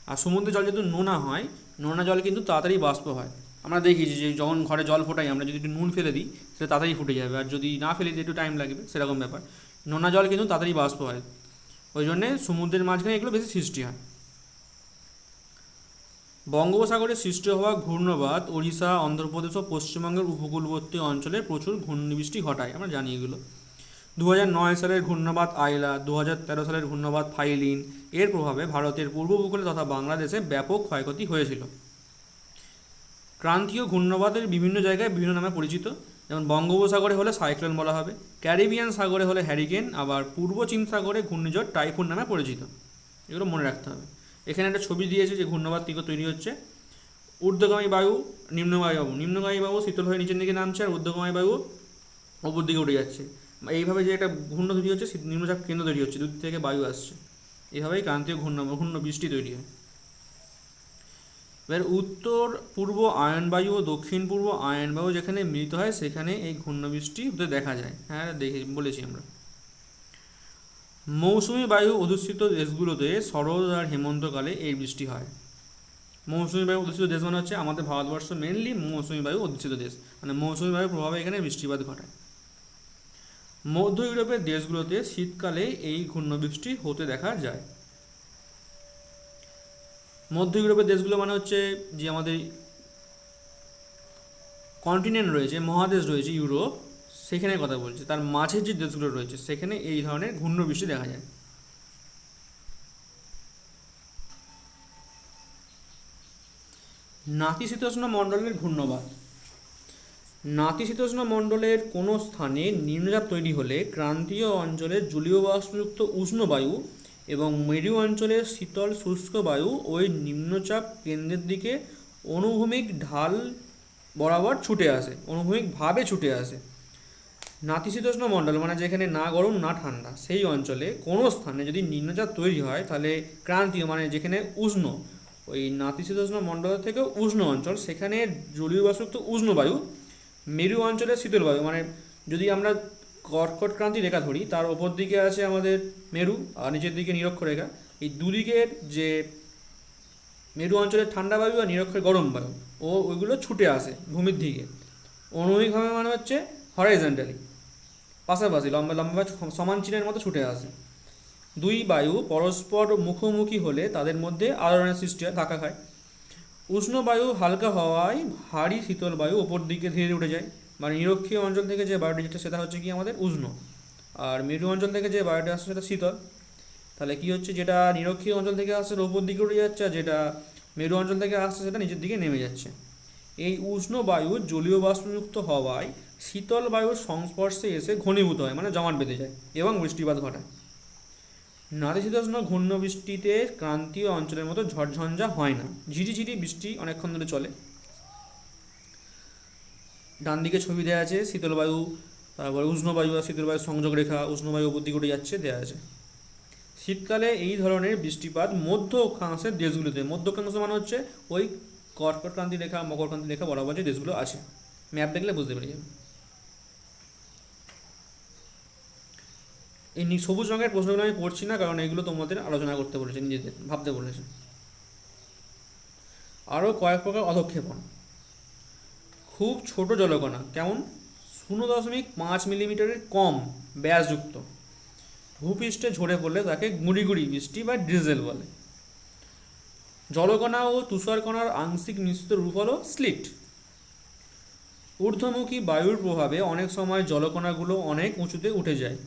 আর সমুদ্রের জল যেহেতু নোনা হয়, নোনা জল কিন্তু তাড়াতাড়ি বাষ্প হয়। আমরা দেখেছি যে যখন ঘরে জল ফোটাই আমরা যদি একটু নুন ফেলে দিই সেটা তাড়াতাড়ি ফুটে যাবে, আর যদি না ফেলে দিই একটু টাইম লাগবে, সেরকম ব্যাপার। নোনা জল কিন্তু তাড়াতাড়ি বাষ্প হয়, ওই জন্যে সমুদ্রের মাঝখানে এগুলো বেশি সৃষ্টি হয়। বঙ্গোপসাগরে সৃষ্টি হওয়া ঘূর্ণবাত ওড়িশা, অন্ধ্রপ্রদেশ ও পশ্চিমবঙ্গের উপকূলবর্তী অঞ্চলে প্রচুর ঘূর্ণিবৃষ্টি ঘটায়, আমরা জানি এগুলো। 2009 সালের ঘূর্ণবাত আইলা, 2013 সালের ঘূর্ণবাত ফাইলিন এর প্রভাবে ভারতের পূর্ব উপকূলে তথা বাংলাদেশে ব্যাপক ক্ষয়ক্ষতি হয়েছিল। ক্রান্তীয় ঘূর্ণবাতের বিভিন্ন জায়গায় বিভিন্ন নামে পরিচিত, যেমন বঙ্গোপসাগরে হলে সাইক্লোন বলা হবে, ক্যারিবিয়ান সাগরে হলে হ্যারিকেন, আবার পূর্ব চীন সাগরে ঘূর্ণিঝড় টাইফুন নামে পরিচিত। এগুলো মনে রাখতে হবে। এখানে একটা ছবি দিয়েছে যে ঘূর্ণবাত কী করে তৈরি হচ্ছে। ঊর্ধ্বগামী বায়ু, নিম্নগামী বায়ু শীতল হয়ে নিচের দিকে নামছে, আর ঊর্ধ্বগামী বায়ু ওপর দিকে উঠে যাচ্ছে। এইভাবে যে একটা ঘূর্ণ তৈরি হচ্ছে, নিম্নচাপ কেন্দ্র তৈরি হচ্ছে, দূর থেকে বায়ু আসছে, এইভাবেই ক্রান্তীয় ঘূর্ণ বৃষ্টি তৈরি হয়। এবার উত্তর পূর্ব আয়নবায়ু ও দক্ষিণ পূর্ব আয়নবায়ু যেখানে মিলিত হয় সেখানে এই ঘূর্ণবৃষ্টি হতে দেখা যায়। হ্যাঁ, বলেছি আমরা। মৌসুমি বায়ু অধিষ্ঠিত দেশগুলোতে শরৎ আর হেমন্তকালে এই বৃষ্টি হয়। মৌসুমি বায়ু অধিষ্ঠিত দেশ মানে হচ্ছে আমাদের ভারতবর্ষ মেনলি মৌসুমি বায়ু অধিষ্ঠিত দেশ, মানে মৌসুমি বায়ুর প্রভাবে এখানে বৃষ্টিপাত ঘটায়। মধ্য ইউরোপের দেশগুলোতে শীতকালে এই ঘূর্ণবৃষ্টি হতে দেখা যায়। মধ্য ইউরোপের দেশগুলো মানে হচ্ছে যে আমাদের কন্টিনেন্ট রয়েছে, মহাদেশ রয়েছে ইউরোপ, সেখানে কথা বলছে, তার মাঝের যে দেশগুলো রয়েছে সেখানে এই ধরনের ঘূর্ণবৃষ্টি দেখা যায়। নাতিশীতোষ্ণ মণ্ডলের ঘূর্ণবাত। নাতিশীতোষ্ণ মণ্ডলের কোনো স্থানে নিম্নচাপ তৈরি হলে ক্রান্তীয় অঞ্চলের জলীয় বাষ্পযুক্ত উষ্ণ বায়ু এবং মেরু অঞ্চলের শীতল শুষ্ক বায়ু ওই নিম্নচাপ কেন্দ্রের দিকে অনুভূমিক ঢাল বরাবর ছুটে আসে, অনুভূমিকভাবে ছুটে আসে। নাতিশীতোষ্ণ মণ্ডল মানে যেখানে না গরম না ঠান্ডা, সেই অঞ্চলে কোনো স্থানে যদি নিম্নচাপ তৈরি হয় তাহলে ক্রান্তীয় মানে যেখানে উষ্ণ, ওই নাতিশীতোষ্ণ মণ্ডল থেকে উষ্ণ অঞ্চল, সেখানে জলীয় বাষ্পযুক্ত উষ্ণ বায়ু, মেরু অঞ্চলের শীতল বায়ু, মানে যদি আমরা কর্কট ক্রান্তি রেখা ধরি তার ওপর দিকে আছে আমাদের মেরু আর নিচের দিকে নিরক্ষরেখা, এই দুদিকের যে মেরু অঞ্চলের ঠান্ডা বায়ু আর নিরক্ষের গরম বায়ু ওইগুলো ছুটে আসে ভূমির দিকে। অনুভূমিকভাবে মানে হচ্ছে হরাইজন্টালি, পাশাপাশি লম্বা লম্বা সমান চিনের মতো ছুটে আসে। দুই বায়ু পরস্পর মুখোমুখি হলে তাদের মধ্যে আলোড়নের সৃষ্টি হয়, ধাক্কা খায়। উষ্ণ বায়ু হালকা হওয়ায় ভারী শীতল বায়ু ওপর দিকে ধীরে উঠে যায়, মানে নিরক্ষীয় অঞ্চল থেকে যে বায়ুটি যেটা সেটা হচ্ছে কি আমাদের উষ্ণ, আর মেরু অঞ্চল থেকে যে বায়ুটি আসছে সেটা শীতল। তাহলে কি হচ্ছে, যেটা নিরক্ষীয় অঞ্চল থেকে আসছে ওপর দিকে উঠে যাচ্ছে, আর যেটা মেরু অঞ্চল থেকে আসছে সেটা নিচের দিকে নেমে যাচ্ছে। এই উষ্ণ বায়ু জলীয় বাষ্পযুক্ত হওয়ায় শীতল বায়ুর সংস্পর্শে এসে ঘনীভূত হয়, মানে জমাট বেঁধে যায় এবং বৃষ্টিপাত ঘটায়। নাতিশীতোষ্ণ ঘূর্ণবৃষ্টিতে ক্রান্তীয় অঞ্চলের মতো ঝড়ঝঞ্ঝা হয় না, ঝিরিঝিরি বৃষ্টি অনেকক্ষণ ধরে চলে। ডান দিকে ছবি দেওয়া আছে শীতল বায়ু, তারপর উষ্ণ বায়ু আর শীতল বায়ুর সংযোগ রেখা, উষ্ণ বায়ু উপর দিকে উঠে যাচ্ছে দেওয়া আছে। শীতকালে এই ধরনের বৃষ্টিপাত মধ্য অক্ষাংশের দেশগুলোতে, মধ্য অক্ষাংশ মানে হচ্ছে ওই কর্কট ক্রান্তি রেখা, মকর ক্রান্তি রেখা বরাবর যে দেশগুলো আছে, ম্যাপ দেখলে বুঝতে পেরে যাবে। এই সবুজ রঙের প্রশ্নগুলো আমি পড়ছি না, কারণ এগুলো তোমাদের আলোচনা করতে বলেছে, নিজেদের ভাবতে বলেছে। আরও কয়েক প্রকার অধক্ষেপণ। খুব ছোট জলকণা, কেমন 0.5 মিলিমিটারের কম ব্যাসযুক্ত, ভূপৃষ্ঠে ঝরে পড়লে তাকে গুঁড়ি গুঁড়ি বৃষ্টি বা ড্রিজেল বলে। জলকণা ও তুষারকণার আংশিক মিশ্রিত রূপ হলো স্লিট। ঊর্ধ্বমুখী বায়ুর প্রভাবে অনেক সময় জলকণাগুলো অনেক উঁচুতে উঠে যায়,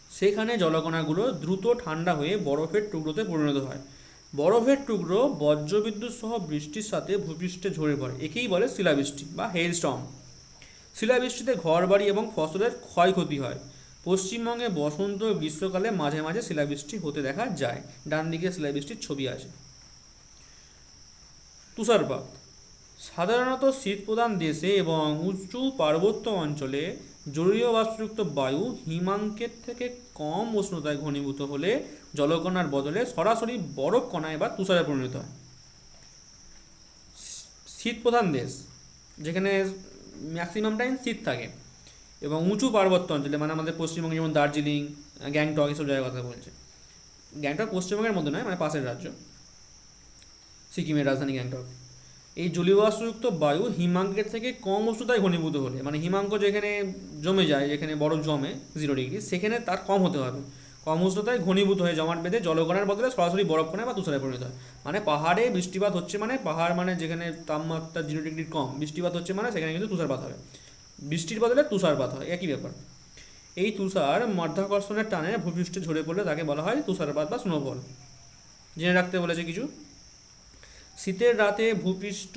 সেখানে জলকণাগুলো দ্রুত ঠান্ডা হয়ে বরফের টুকরোতে পরিণত হয়। বরফের টুকরো বজ্রবিদ্যুৎ সহ বৃষ্টির সাথে ভূপৃষ্ঠে ঝরে পড়ে, একেই বলে শিলাবৃষ্টি বা হেইলস্টর্ম। শিলাবৃষ্টিতে ঘরবাড়ি এবং ফসলের ক্ষয়ক্ষতি হয়। পশ্চিমবঙ্গে বসন্ত ও গ্রীষ্মকালে মাঝে মাঝে শিলাবৃষ্টি হতে দেখা যায়। ডান দিকে শিলাবৃষ্টির ছবি আছে। তুষারপাত সাধারণত শীতপ্রধান দেশে এবং উঁচু পার্বত্য অঞ্চলে জলীয় বাষ্পযুক্ত বায়ু হিমাঙ্কের থেকে কম উষ্ণতায় ঘনীভূত হলে জলকণার বদলে সরাসরি বরফ কণায় বা তুষারে পরিণত হয়। শীতপ্রধান দেশ যেখানে ম্যাক্সিমাম টাইম শীত থাকে এবং উঁচু পার্বত্য অঞ্চলে, মানে আমাদের পশ্চিমবঙ্গে যেমন দার্জিলিং, গ্যাংটক এসব জায়গার কথা বলছে। গ্যাংটক পশ্চিমবঙ্গের মধ্যে নয়, মানে পাশের রাজ্য। সিকিমের রাজধানী গ্যাংটক। এই জলীয় বাষ্পযুক্ত বায়ু হিমাঙ্কের থেকে কম উষ্ণতায় ঘনীভূত হলে, মানে হিমাঙ্ক যেখানে জমে যায়, যেখানে বরফ জমে 0 ডিগ্রি, সেখানে তার কম হতে হবে। কম উষ্ণতায় ঘনীভূত হয়ে জমাট বেঁধে জলকণার বদলে সরাসরি বরফকণা বা তুষারে পরিণত হয়। মানে পাহাড়ে বৃষ্টিপাত হচ্ছে, মানে পাহাড় মানে যেখানে তাপমাত্রা 0 ডিগ্রির কম বৃষ্টিপাত হচ্ছে, মানে সেখানে কিন্তু তুষারপাত হবে। বৃষ্টির বদলে তুষারপাত হয়, একই ব্যাপার। এই তুষার মাধ্যাকর্ষণের টানে ভূপৃষ্ঠে ঝরে পড়লে তাকে বলা হয় তুষারপাত বা স্নোফল। জেনে রাখতে বলেছে কিছু। শীতের রাতে ভূপৃষ্ঠ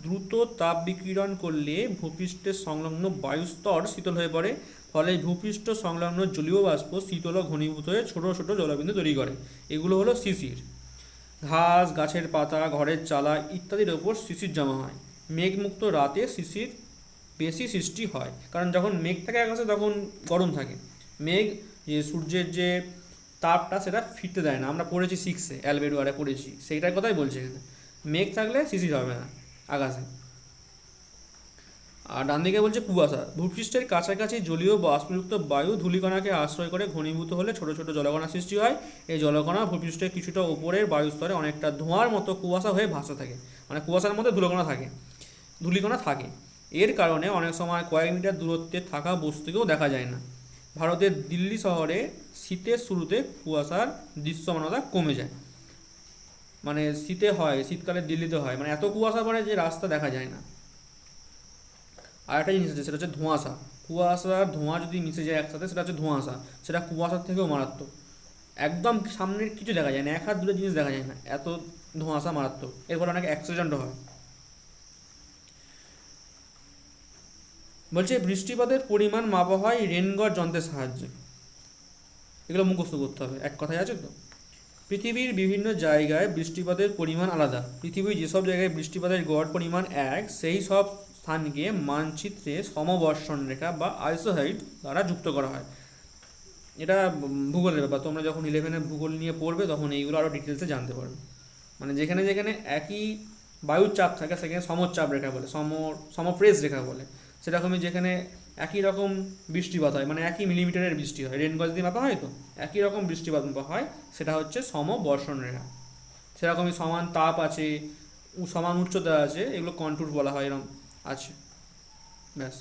দ্রুত তাপ বিকিরণ করলে ভূপৃষ্ঠের সংলগ্ন বায়ুস্তর শীতল হয়ে পড়ে, ফলে ভূপৃষ্ঠ সংলগ্ন জলীয় বাষ্প শীতল ও ঘনীভূত হয়ে ছোট ছোট জলবিন্দু তৈরি করে। এগুলো হলো শিশির। ঘাস, গাছের পাতা, ঘরের চালা ইত্যাদির ওপর শিশির জমা হয়। মেঘমুক্ত রাতে শিশির বেশি সৃষ্টি হয়, কারণ যখন মেঘ থাকে আকাশে তখন গরম থাকে। মেঘ যে সূর্যের যে তাপটা সেটা ফিরতে দেয় না, আমরা পড়েছি 6-এ, অ্যালবেডোয়ারে পড়েছি, সেইটার কথাই বলছি এখানে। মেঘ থাকলে শিশির হবে না আকাশে। আর ডান দিকে বলছে কুয়াশা। ভূপৃষ্ঠের কাছাকাছি জলীয় বাষ্পযুক্ত বায়ু ধূলিকণাকে আশ্রয় করে ঘনীভূত হলে ছোট ছোট জলকণা সৃষ্টি হয়। এই জলকণা ভূপৃষ্ঠের কিছুটা উপরের বায়ুস্তরে অনেকটা ধোঁয়ার মতো কুয়াশা হয়ে ভাসতে থাকে, মানে কুয়াশার মধ্যে ধূলিকণা থাকে। এর কারণে অনেক সময় কয়েক মিটার দূরত্বে থাকা বস্তুকেও দেখা যায় না। ভারতের দিল্লি শহরে শীতের শুরুতে কুয়াশার দৃশ্যমানতা কমে যায়। মানে শীতকালে দিল্লিতে হয়, মানে এত কুয়াশা পড়ে যে রাস্তা দেখা যায় না। আর একটা জিনিস আছে, সেটা হচ্ছে ধোঁয়াশা। কুয়াশার ধোঁয়া যদি মিশে যায় একসাথে, সেটা হচ্ছে ধোঁয়াশা। সেটা কুয়াশার থেকেও মারাত্মক। একদম সামনের কিছু দেখা যায় না, এক হাত দূরের জিনিস দেখা যায় না, এত ধোঁয়াশা মারাত্মক। এরপর অনেক অ্যাক্সিডেন্টও হয়। বলছে বৃষ্টিপাতের পরিমাণ মাপা হয় রেনগজ যন্ত্রের সাহায্যে। এগুলো মুখস্থ করতে হবে, এক কথায় আছে তো। পৃথিবীর বিভিন্ন জায়গায় বৃষ্টিপাতের পরিমাণ আলাদা। পৃথিবীর যেসব জায়গায় বৃষ্টিপাতের গড় পরিমাণ এক, সেই সব স্থানকে মানচিত্রে সমবর্ষণ রেখা বা আইসোহাইট দ্বারা যুক্ত করা হয়। এটা ভূগোলের ব্যাপার, তোমরা যখন 11-এ ভূগোল নিয়ে পড়বে তখন এইগুলো আরও ডিটেলসে জানতে পারবে। মানে যেখানে যেখানে একই বায়ুর চাপ থাকে সেখানে সমচাপ রেখা বলে, সমপ্রেস রেখা বলে। সেরকমই যেখানে একই রকম বৃষ্টিপাত হয়, মানে একই মিলিমিটারের বৃষ্টি হয়, রেনগজ দিয়ে মাপা হয় তো, একই রকম বৃষ্টিপাত মাপা হয়, সেটা হচ্ছে সমবর্ষণ রেখা। সেরকমই সমান তাপ আছে, সমান উচ্চতা আছে, এগুলো কন্ট্যুর বলা হয়, এরকম আছে। ব্যাস।